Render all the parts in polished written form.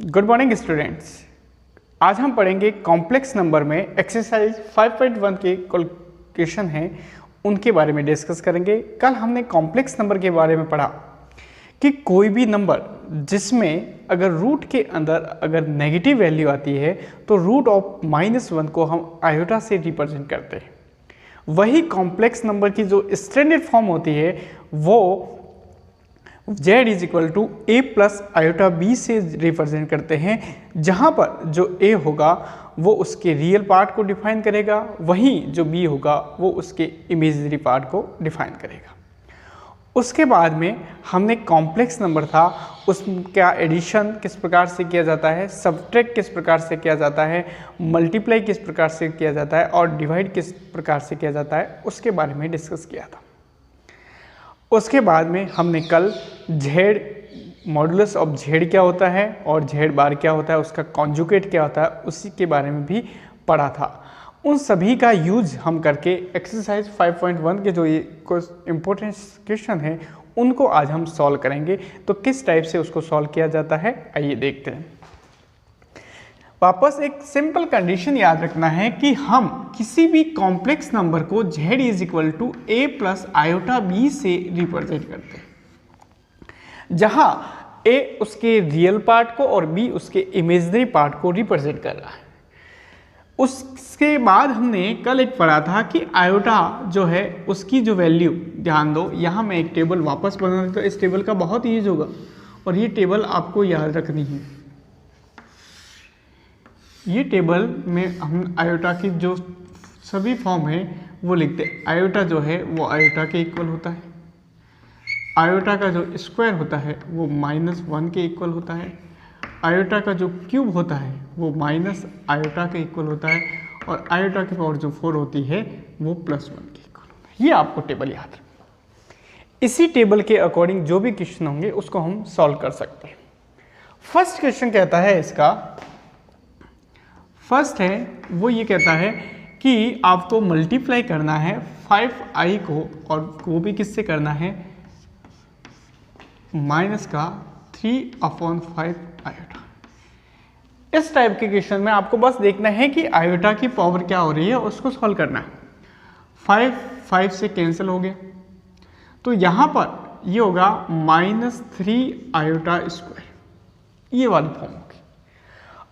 Good morning students. आज हम पढ़ेंगे कॉम्प्लेक्स नंबर में एक्सरसाइज 5.1 के क्वेश्चन हैं उनके बारे में डिस्कस करेंगे। कल हमने कॉम्प्लेक्स नंबर के बारे में पढ़ा कि कोई भी नंबर जिसमें अगर रूट के अंदर अगर नेगेटिव वैल्यू आती है तो रूट ऑफ -1 को हम आयोटा से रिप्रेजेंट करते हैं। वही कॉम्प्लेक्स नंबर की जो स्टैंडर्ड फॉर्म होती है वो z is equal to A plus iota B से रिप्रेजेंट करते हैं, जहाँ पर जो a होगा वो उसके रियल पार्ट को डिफाइन करेगा, वहीं जो b होगा वो उसके इमेजिनरी पार्ट को डिफाइन करेगा। उसके बाद में हमने कॉम्प्लेक्स नंबर था उसका एडिशन किस प्रकार से किया जाता है, सब्ट्रैक्ट किस प्रकार से किया जाता है, मल्टीप्लाई किस प्रकार से किया जाता है और डिवाइड किस प्रकार से किया जाता है उसके बारे में डिस्कस किया था। उसके बाद में हमने कल z मॉडुलस ऑफ z क्या होता है और z बार क्या होता है, उसका कॉन्जुगेट क्या होता है, उसी के बारे में भी पढ़ा था। उन सभी का यूज हम करके एक्सरसाइज 5.1 के जो ये इम्पोर्टेंट क्वेश्चन है उनको आज हम सॉल्व करेंगे। तो किस टाइप से उसको सॉल्व किया जाता है आइए देखते हैं। वापस एक सिंपल कंडीशन याद रखना है कि हम किसी भी कॉम्प्लेक्स नंबर को z is equal to A plus iota B से रिप्रेजेंट करते हैं, जहां a उसके रियल पार्ट को और b उसके इमेजिनरी पार्ट को रिप्रेजेंट कर रहा है। उसके बाद हमने कल एक पढ़ा था कि आयोटा जो है उसकी जो वैल्यू, ध्यान दो यहाँ मैं एक टेबल वापस बना देता हूँ, इस टेबल का बहुत यूज होगा और ये टेबल आपको याद रखनी है। ये टेबल में हम आयोटा की जो सभी फॉर्म है वो लिखते हैं। आयोटा जो है वो आयोटा के इक्वल होता है, आयोटा का जो स्क्वायर होता है वो -1 के इक्वल होता है, आयोटा का जो क्यूब होता है वो माइनस आयोटा के इक्वल होता है और आयोटा की पावर जो 4 होती है वो +1 के इक्वल होता है। ये आपको टेबल याद रखना। इसी टेबल के अकॉर्डिंग जो भी क्वेश्चन होंगे उसको हम सॉल्व कर सकते हैं। फर्स्ट क्वेश्चन कहता है, इसका फर्स्ट है वो ये कहता है कि आपको मल्टीप्लाई करना है 5i को, और वो भी किससे करना है, माइनस का 3/5 आयोटा। इस टाइप के क्वेश्चन में आपको बस देखना है कि आयोटा की पावर क्या हो रही है उसको सॉल्व करना है। 5 से कैंसिल हो गया तो यहाँ पर ये होगा -3 आयोटा स्क्वायर, ये वाली फॉर्म होगी।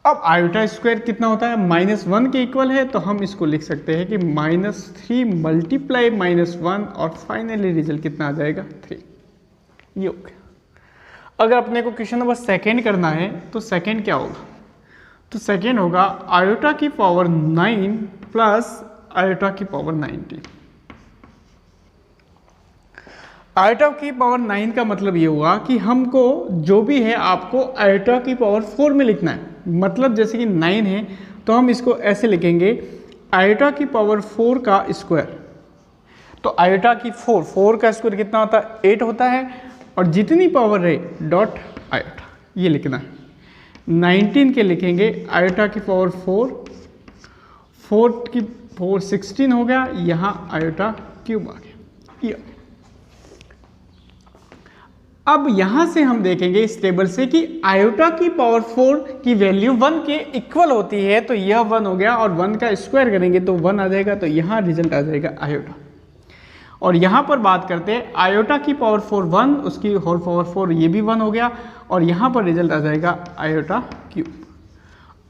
अब आयोटा स्क्वायर कितना होता है, -1 के इक्वल है, तो हम इसको लिख सकते हैं कि -3 मल्टीप्लाई -1 और फाइनली रिजल्ट कितना आ जाएगा 3। ये हो गया। अगर अपने को क्वेश्चन नंबर सेकेंड करना है तो सेकेंड क्या होगा, तो सेकेंड होगा आयोटा की पावर 9 प्लस आयोटा की पावर 19। आयोटा की पावर 9 का मतलब ये हुआ कि हमको जो भी है आपको आयोटा की पावर 4 में लिखना है। मतलब जैसे कि 9 है तो हम इसको ऐसे लिखेंगे आयोटा की पावर 4 का स्क्वायर। तो आयोटा की 4 का स्क्वायर कितना होता है, 8 होता है, और जितनी पावर है डॉट आयोटा ये लिखना है। 19 के लिखेंगे आयोटा की पावर 4 की 4 16 हो गया, यहाँ आयोटा क्यूब आ गया। ये अब यहां से हम देखेंगे इस टेबल से कि आयोटा की पावर 4 की वैल्यू 1 के इक्वल होती है, तो यह 1 हो गया और 1 का स्क्वायर करेंगे तो 1 आ जाएगा, तो यहां रिजल्ट आ जाएगा आयोटा। और यहां पर बात करते हैं आयोटा की पावर 4 1, उसकी होल पावर 4 ये भी 1 हो गया, और यहां पर रिजल्ट आ जाएगा आयोटा क्यूब।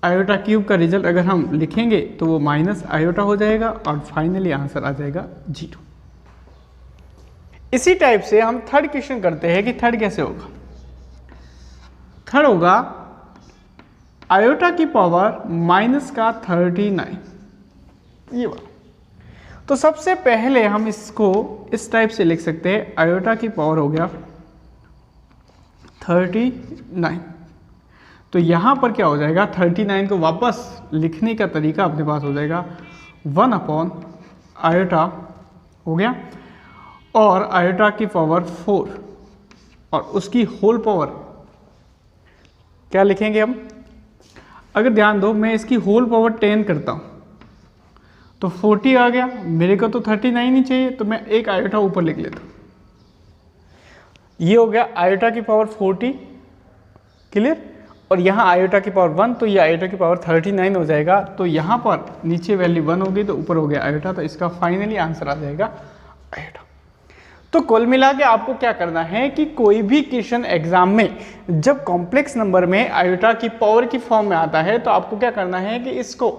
आयोटा क्यूब का रिजल्ट अगर हम लिखेंगे तो वो माइनस आयोटा हो जाएगा और फाइनली आंसर आ जाएगा 0। इसी टाइप से हम थर्ड क्वेश्चन करते हैं कि थर्ड कैसे होगा। थर्ड होगा आयोटा की पावर माइनस का 39, ये वाला। तो सबसे पहले हम इसको इस टाइप से लिख सकते हैं, आयोटा की पावर हो गया 39। तो यहाँ पर क्या हो जाएगा, 39 को वापस लिखने का तरीका अपने पास हो जाएगा 1 आयोटा हो गया, और आयोटा की पावर 4 और उसकी होल पावर क्या लिखेंगे हम। अगर ध्यान दो मैं इसकी होल पावर 10 करता हूँ तो 40 आ गया, मेरे को तो 39 ही चाहिए, तो मैं एक आयोटा ऊपर लिख लेता हूँ। ये हो गया आयोटा की पावर 40, क्लियर। और यहाँ आयोटा की पावर 1, तो ये आयोटा की पावर 39 हो जाएगा। तो यहाँ पर नीचे वैल्यू 1 होगी तो ऊपर हो गया आयोटा, तो इसका फाइनली आंसर आ जाएगा आयोटा। तो कुल मिला के आपको क्या करना है कि कोई भी क्वेश्चन एग्जाम में जब कॉम्प्लेक्स नंबर में आयोटा की पावर की फॉर्म में आता है तो आपको क्या करना है कि इसको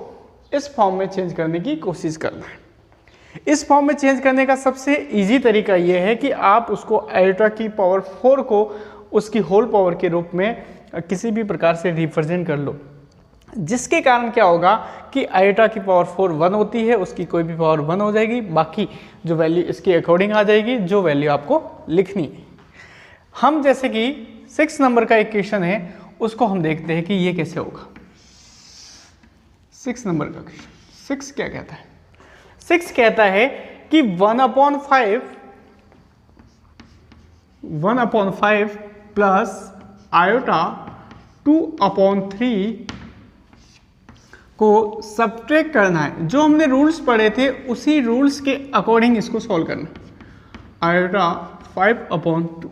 इस फॉर्म में चेंज करने की कोशिश करना है। इस फॉर्म में चेंज करने का सबसे इजी तरीका यह है कि आप उसको आयोटा की पावर 4 को उसकी होल पावर के रूप में किसी भी प्रकार से रिप्रेजेंट कर लो, जिसके कारण क्या होगा कि आयोटा की पावर 4 1 होती है, उसकी कोई भी पावर 1 हो जाएगी, बाकी जो वैल्यू इसके अकॉर्डिंग आ जाएगी जो वैल्यू आपको लिखनी है। हम जैसे कि 6 नंबर का एक क्वेश्चन है उसको हम देखते हैं कि ये कैसे होगा। 6 नंबर का क्वेश्चन 6 क्या कहता है? 6 कहता है कि 1/5 प्लस आयोटा 2/3 को सब्ट्रैक्ट करना है। जो हमने रूल्स पढ़े थे उसी रूल्स के अकॉर्डिंग इसको सॉल्व करना है। आयोटा 5/2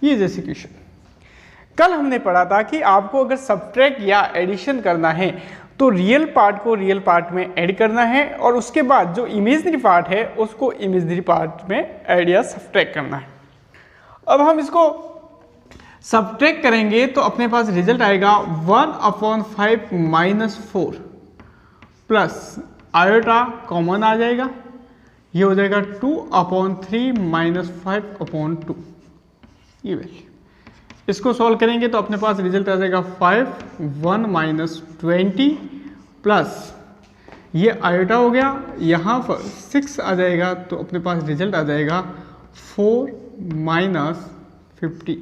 ये जैसे क्वेश्चन कल हमने पढ़ा था कि आपको अगर सब्ट्रैक्ट या एडिशन करना है तो रियल पार्ट को रियल पार्ट में ऐड करना है और उसके बाद जो इमेजिनरी पार्ट है उसको इमेजिनरी पार्ट में ऐड या सब्ट्रैक्ट करना है। अब हम इसको सब्ट्रैक्ट करेंगे तो अपने पास रिजल्ट आएगा 1/5 - 4 प्लस आयोटा कॉमन आ जाएगा, ये हो जाएगा 2/3 - 5/2 ये वैल्यू। इसको सॉल्व करेंगे तो अपने पास रिजल्ट आ जाएगा 5 1 - 20 प्लस ये आयोटा हो गया, यहाँ पर 6 आ जाएगा तो अपने पास रिजल्ट आ जाएगा 4 - 50।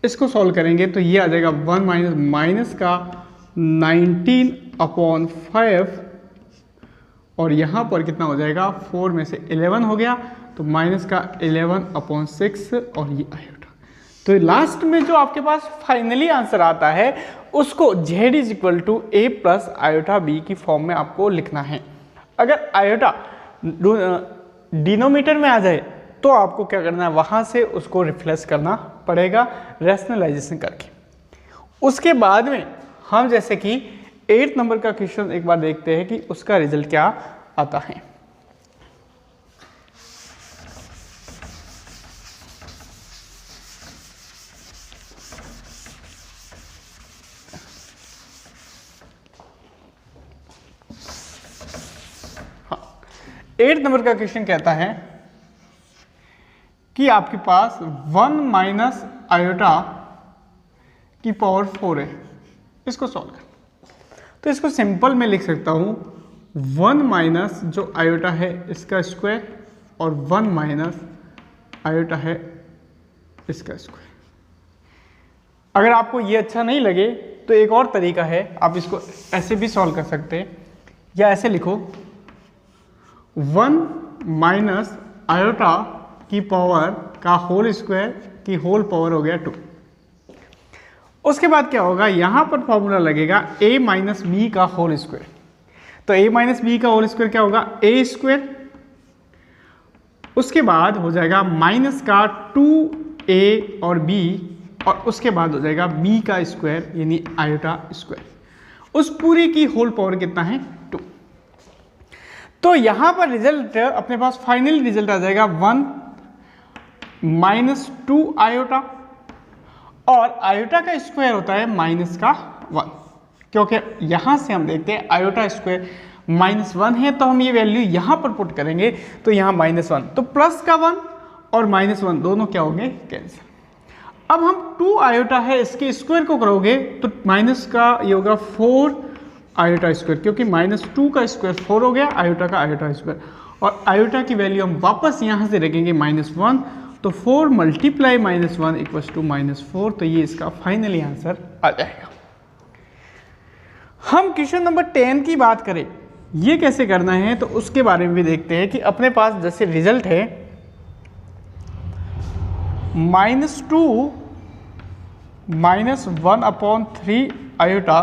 इसको सॉल्व करेंगे तो ये आ जाएगा 1 माइनस का 19/5 और यहाँ पर कितना हो जाएगा 4 में से 11 हो गया तो माइनस का 11/6 और ये आयोटा। तो लास्ट में जो आपके पास फाइनली आंसर आता है उसको z = a plus iota b की फॉर्म में आपको लिखना है। अगर आयोटा डिनोमिनेटर में आ जाए तो आपको क्या करना है, वहां से उसको रिप्लेस करना पड़ेगा रैशनलाइजेशन करके। उसके बाद में हम जैसे कि 8 नंबर का क्वेश्चन एक बार देखते हैं कि उसका रिजल्ट क्या आता है। हाँ, 8 नंबर का क्वेश्चन कहता है कि आपके पास 1 माइनस आयोटा की पावर 4 है। इसको सॉल्व कर तो इसको सिंपल में लिख सकता हूँ 1 माइनस जो आयोटा है इसका स्क्वायर और 1 माइनस आयोटा है इसका स्क्वायर। अगर आपको ये अच्छा नहीं लगे तो एक और तरीका है, आप इसको ऐसे भी सॉल्व कर सकते हैं या ऐसे लिखो 1 माइनस आयोटा की पावर का होल स्क्वायर की होल पावर हो गया 2। उसके बाद क्या होगा, यहां पर फॉर्मूला लगेगा a माइनस बी का होल स्क्वायर। तो a माइनस बी का होल स्क्वायर क्या होगा a स्क्वायर, उसके बाद हो जाएगा माइनस का 2a और b और उसके बाद हो जाएगा b का स्क्वायर यानी आयोटा स्क्वायर। उस पूरी की होल पावर कितना है 2। तो यहां पर रिजल्ट अपने पास फाइनल रिजल्ट आ जाएगा 1 - 2 आयोटा और आयोटा का स्क्वायर होता है माइनस का 1, क्योंकि यहां से हम देखते हैं आयोटा स्क्वायर -1 है तो हम ये वैल्यू यहां पर पुट करेंगे तो यहां -1 तो प्लस का 1 और -1 दोनों क्या होंगे कैंसिल। अब हम 2 आयोटा है इसके स्क्वायर को करोगे तो माइनस का ये होगा 4 आयोटा स्क्वायर, क्योंकि -2 का स्क्वायर 4 हो गया, आयोटा का आयोटा स्क्वायर और आयोटा की वैल्यू हम वापस यहां से रखेंगे -1 तो 4 × -1 = -4 तो ये इसका फाइनली आंसर आ जाएगा। हम क्वेश्चन नंबर 10 की बात करें ये कैसे करना है तो उसके बारे में भी देखते हैं कि अपने पास जैसे रिजल्ट है -2 - 1/3 आयोटा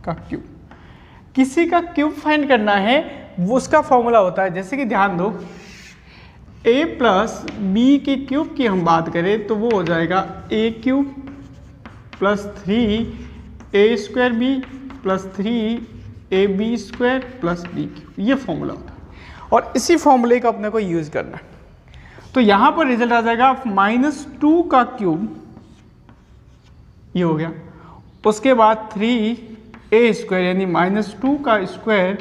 का क्यूब। किसी का क्यूब फाइंड करना है वो उसका फॉर्मूला होता है, जैसे कि ध्यान दो a प्लस बी के क्यूब की हम बात करें तो वो हो जाएगा a³ plus 3a² b plus 3ab² plus b, ये फॉर्मूला होता है और इसी फॉर्मूले का अपने को यूज करना है। तो यहां पर रिजल्ट आ जाएगा -2 का क्यूब, ये हो गया, उसके बाद 3a² यानी -2 का स्क्वायर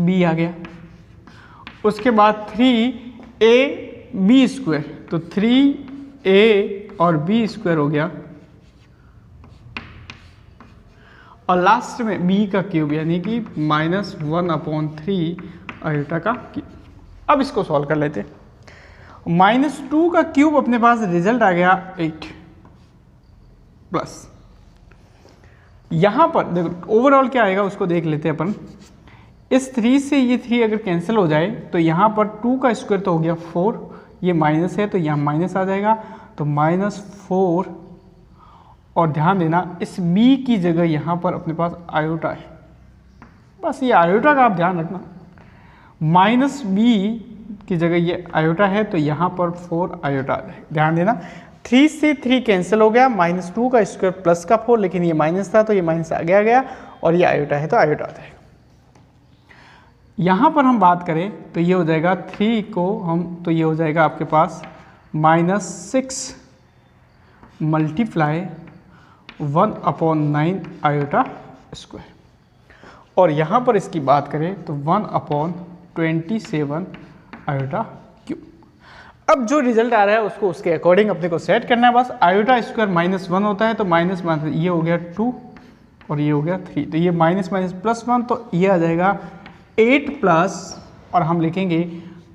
b आ गया, उसके बाद 3ab², तो 3a और b² हो गया, और लास्ट में b का क्यूब यानी कि -1/3 आयोटा का क्यूब। अब इसको सॉल्व कर लेते हैं। -2 का क्यूब अपने पास रिजल्ट आ गया 8 प्लस, यहां पर देखो ओवरऑल क्या आएगा उसको देख लेते हैं अपन। इस 3 से ये 3 अगर कैंसिल हो जाए तो यहाँ पर 2 का स्क्वायर तो हो गया 4, ये माइनस है तो यहाँ माइनस आ जाएगा, तो -4, और ध्यान देना इस b की जगह यहाँ पर अपने पास आयोटा है, बस ये आयोटा का आप ध्यान रखना, -b की जगह ये आयोटा है तो यहाँ पर 4 आयोटा आ जाएगा। ध्यान देना 3 से 3 कैंसिल हो गया, -2 का स्क्वायर प्लस का 4, लेकिन ये माइनस था तो ये माइनस आ गया और ये आयोटा है तो आयोटा आ जाएगा। यहाँ पर हम बात करें तो ये हो जाएगा 3 को हम, तो ये हो जाएगा आपके पास -6 मल्टीप्लाई 1/9 आयोटा स्क्वायर, और यहाँ पर इसकी बात करें तो 1/27 आयोटा क्यूब। अब जो रिजल्ट आ रहा है उसको उसके अकॉर्डिंग अपने को सेट करना है, बस आयोटा स्क्वायर -1 होता है तो माइनस ये हो गया 2 और ये हो गया 3, तो ये -+1 तो ये आ जाएगा 8 प्लस, और हम लिखेंगे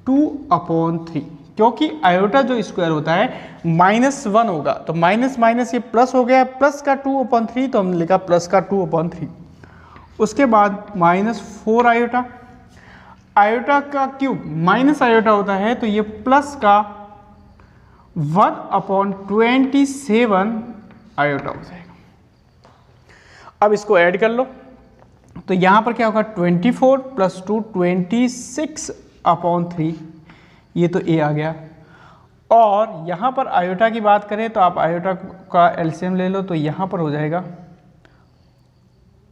2/3, क्योंकि आयोटा जो स्क्वायर होता है -1 होगा तो माइनस ये प्लस हो गया, प्लस का 2/3 तो हमने लिखा प्लस का 2/3। उसके बाद -4 आयोटा, आयोटा का क्यूब माइनस आयोटा होता है तो ये प्लस का 1/27 आयोटा हो जाएगा। अब इसको ऐड कर लो तो यहाँ पर क्या होगा 24 + 2 26/3, ये तो a आ गया, और यहाँ पर आयोटा की बात करें तो आप आयोटा का एलसीएम ले लो तो यहाँ पर हो जाएगा,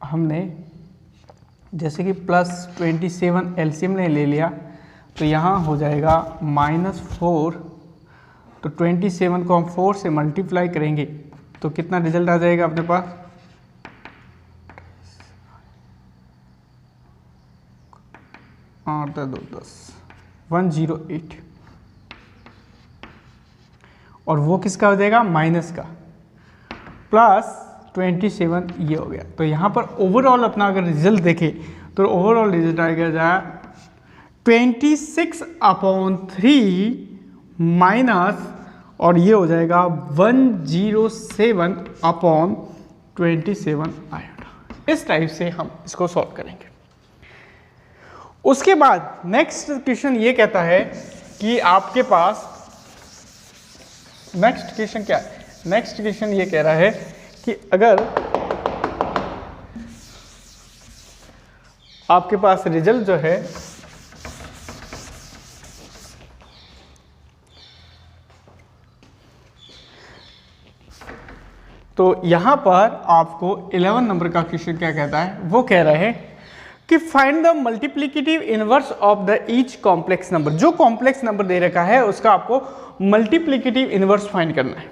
हमने जैसे कि +27 एलसीएम ने ले लिया तो यहाँ हो जाएगा -4, तो 27 को हम 4 से मल्टीप्लाई करेंगे तो कितना रिजल्ट आ जाएगा अपने पास 108, और वो किसका हो जाएगा माइनस का, +27 ये हो गया। तो यहाँ पर ओवरऑल अपना अगर रिजल्ट देखें तो ओवरऑल रिजल्ट आएगा जाए 26/3 माइनस, और ये हो जाएगा 107/27 आयोटा। इस टाइप से हम इसको सॉल्व करेंगे। उसके बाद नेक्स्ट क्वेश्चन ये कहता है कि आपके पास नेक्स्ट क्वेश्चन क्या है, नेक्स्ट क्वेश्चन ये कह रहा है कि अगर आपके पास रिजल्ट जो है तो यहां पर आपको 11 नंबर का क्वेश्चन क्या कहता है, वो कह रहा है कि find the multiplicative inverse of the each complex number. जो कॉम्प्लेक्स नंबर दे रखा है उसका आपको मल्टीप्लिकेटिव इनवर्स फाइंड करना है।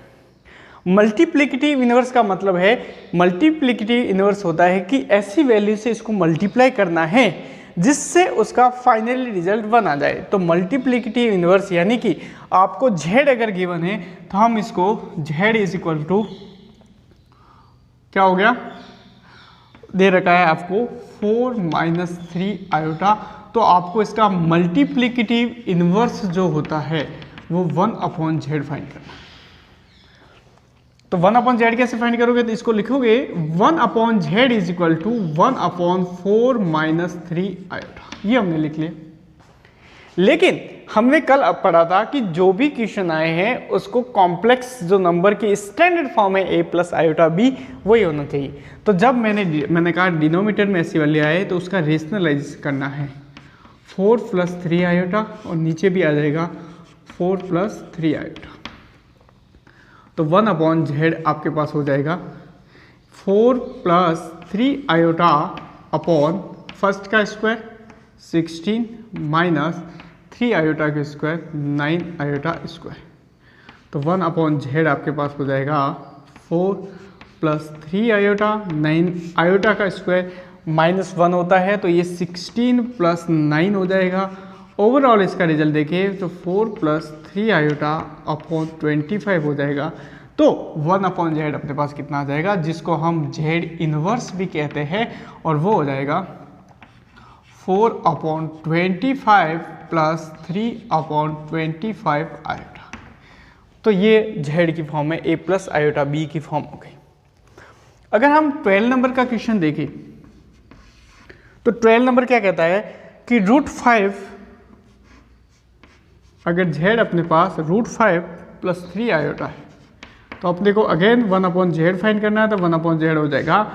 मल्टीप्लिकेटिव इनवर्स का मतलब है, मल्टीप्लिकेटिव इनवर्स होता है कि ऐसी वैल्यू से इसको मल्टीप्लाई करना है जिससे उसका फाइनली रिजल्ट 1 आ जाए। तो मल्टीप्लिकेटिव इनवर्स यानी कि आपको z अगर गिवन है तो हम इसको z इज इक्वल टू क्या हो गया, दे रखा है आपको 4 - 3 आयोटा, तो आपको इसका मल्टीप्लिकेटिव इनवर्स जो होता है वो 1/z फाइंड करना है। तो 1/z कैसे फाइंड करोगे, तो इसको लिखोगे 1/z is equal to 1/4 - 3 iota, ये हमने लिख लिया। लेकिन हमने कल पढ़ा था कि जो भी क्वेश्चन आए हैं उसको कॉम्प्लेक्स जो नंबर की स्टैंडर्ड फॉर्म है a + आयोटा b वही होना चाहिए। तो जब मैंने कहा डिनोमिनेटर में ऐसी वैल्यू आए तो उसका रेशनलाइज करना है 4 + 3 आयोटा, और नीचे भी आ जाएगा 4 + 3 आयोटा। तो 1/z आपके पास हो जाएगा 4 + 3 आयोटा अपॉन फर्स्ट का स्क्वायर 16 माइनस 3 आयोटा का स्क्वायर 9 आयोटा स्क्वायर। तो 1/z आपके पास हो जाएगा 4 + 3 आयोटा 9 आयोटा का स्क्वायर -1 होता है तो ये 16 + 9 हो जाएगा। ओवरऑल इसका रिजल्ट देखिए तो 4 + 3 आयोटा अपॉन 25 हो जाएगा। तो 1/z अपने पास कितना आ जाएगा, जिसको हम z इनवर्स भी कहते हैं, और वो हो जाएगा 4/25 + 3/25 आयोटा। तो ये z की फॉर्म में a + आयोटा b की फॉर्म हो गई। अगर हम 12 नंबर का क्वेश्चन देखें तो 12 नंबर क्या कहता है कि √5, अगर z अपने पास √5 + 3 आयोटा है तो अपने को अगेन 1/z फाइंड करना है। तो 1/z हो जाएगा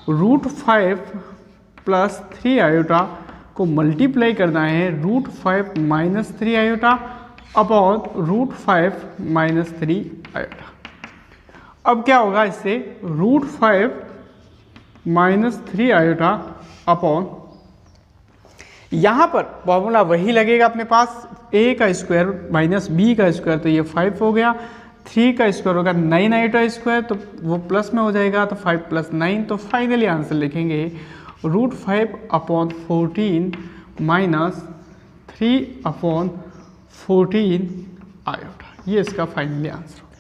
√5 + 3 आयोटा को मल्टीप्लाई करना है √5 - 3 आयोटा अपॉन √5 - 3 आयोटा। अब क्या होगा इससे, √5 - 3 आयोटा अपॉन, यहाँ पर फॉर्मूला वही लगेगा अपने पास, a का स्क्वायर - b का स्क्वायर तो ये 5 हो गया, 3 का स्क्वायर होगा 9 आयोटा स्क्वायर तो वो प्लस में हो जाएगा, तो 5 + 9। तो फाइनली आंसर लिखेंगे √5/14 - 3/14 आयोटा। ये इसका फाइनली आंसर हो गया।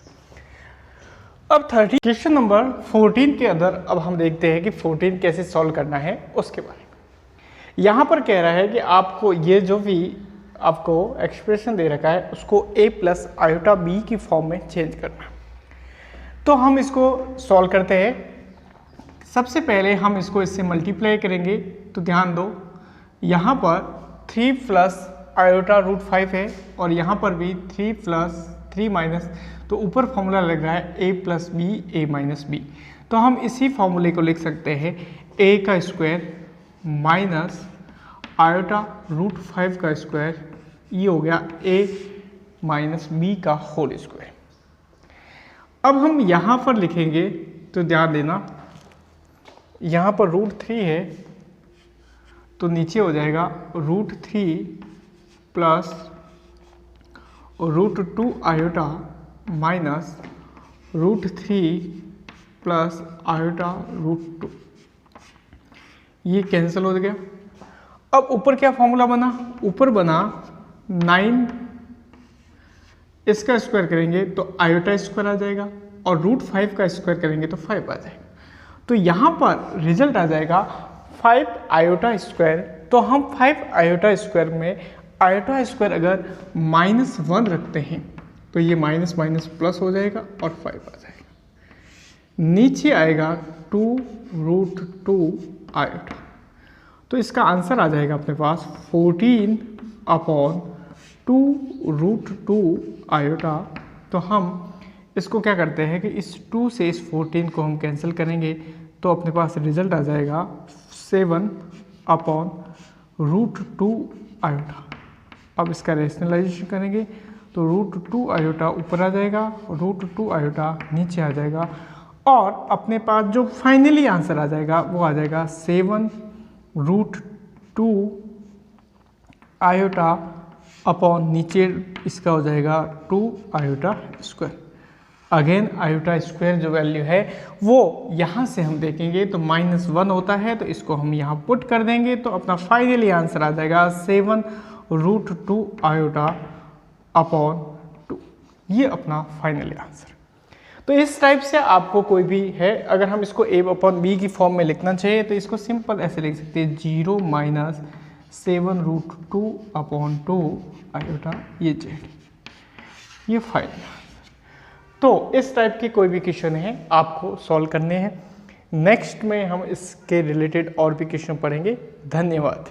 अब क्वेश्चन नंबर 14 के अंदर अब हम देखते हैं कि 14 कैसे सॉल्व करना है उसके बारे में। यहाँ पर कह रहा है कि आपको ये जो भी आपको एक्सप्रेशन दे रखा है उसको a + आयोटा b की फॉर्म में चेंज करना है। तो हम इसको सॉल्व करते हैं। सबसे पहले हम इसको इससे मल्टीप्लाई करेंगे। तो ध्यान दो, यहाँ पर 3 + आयोटा √5 है और यहाँ पर भी 3 + 3 तो ऊपर फॉर्मूला लग रहा है a + b a - b। तो हम इसी फॉर्मूले को लिख सकते हैं a का स्क्वायर माइनस आयोटा √5 का स्क्वायर, ये हो गया a - b का होल स्क्वायर। अब हम यहाँ पर लिखेंगे तो ध्यान देना, यहाँ पर √3 है तो नीचे हो जाएगा √3 + √2 आयोटा माइनस √3 + आयोटा √2, ये कैंसिल हो गया। अब ऊपर क्या फॉर्मूला बना, ऊपर बना 9, इसका स्क्वायर करेंगे तो आयोटा स्क्वायर आ जाएगा और √5 का स्क्वायर करेंगे तो 5 आ जाएगा। तो यहाँ पर रिजल्ट आ जाएगा 5 आयोटा स्क्वायर। तो हम 5 आयोटा स्क्वायर में आयोटा स्क्वायर अगर -1 रखते हैं तो ये माइनस प्लस हो जाएगा और 5 आ जाएगा। नीचे आएगा 2√2 आयोटा। तो इसका आंसर आ जाएगा अपने पास 14/2√2 आयोटा। तो हम इसको क्या करते हैं कि इस 2 से इस 14 को हम कैंसिल करेंगे तो अपने पास रिजल्ट आ जाएगा 7/√2 आयोटा। अब इसका रेशनलाइजेशन करेंगे तो √2 आयोटा ऊपर आ जाएगा, √2 आयोटा नीचे आ जाएगा और अपने पास जो फाइनली आंसर आ जाएगा वो आ जाएगा 7√2 आयोटा अपॉन नीचे इसका हो जाएगा 2 iota square. Again iota square जो वैल्यू है वो यहाँ से हम देखेंगे तो -1 होता है, तो इसको हम यहाँ पुट कर देंगे तो अपना फाइनली आंसर आ जाएगा 7√2 आयोटा अपॉन 2। ये अपना फाइनली आंसर। तो इस टाइप से आपको कोई भी है, अगर हम इसको a/b की फॉर्म में लिखना चाहिए तो इसको सिंपल ऐसे लिख सकते हैं 0 - 7√2/2 आयोटा, ये z, ये फाइनल। तो इस टाइप के कोई भी क्वेश्चन है आपको सॉल्व करने हैं। नेक्स्ट में हम इसके रिलेटेड और भी क्वेश्चन पढ़ेंगे। धन्यवाद।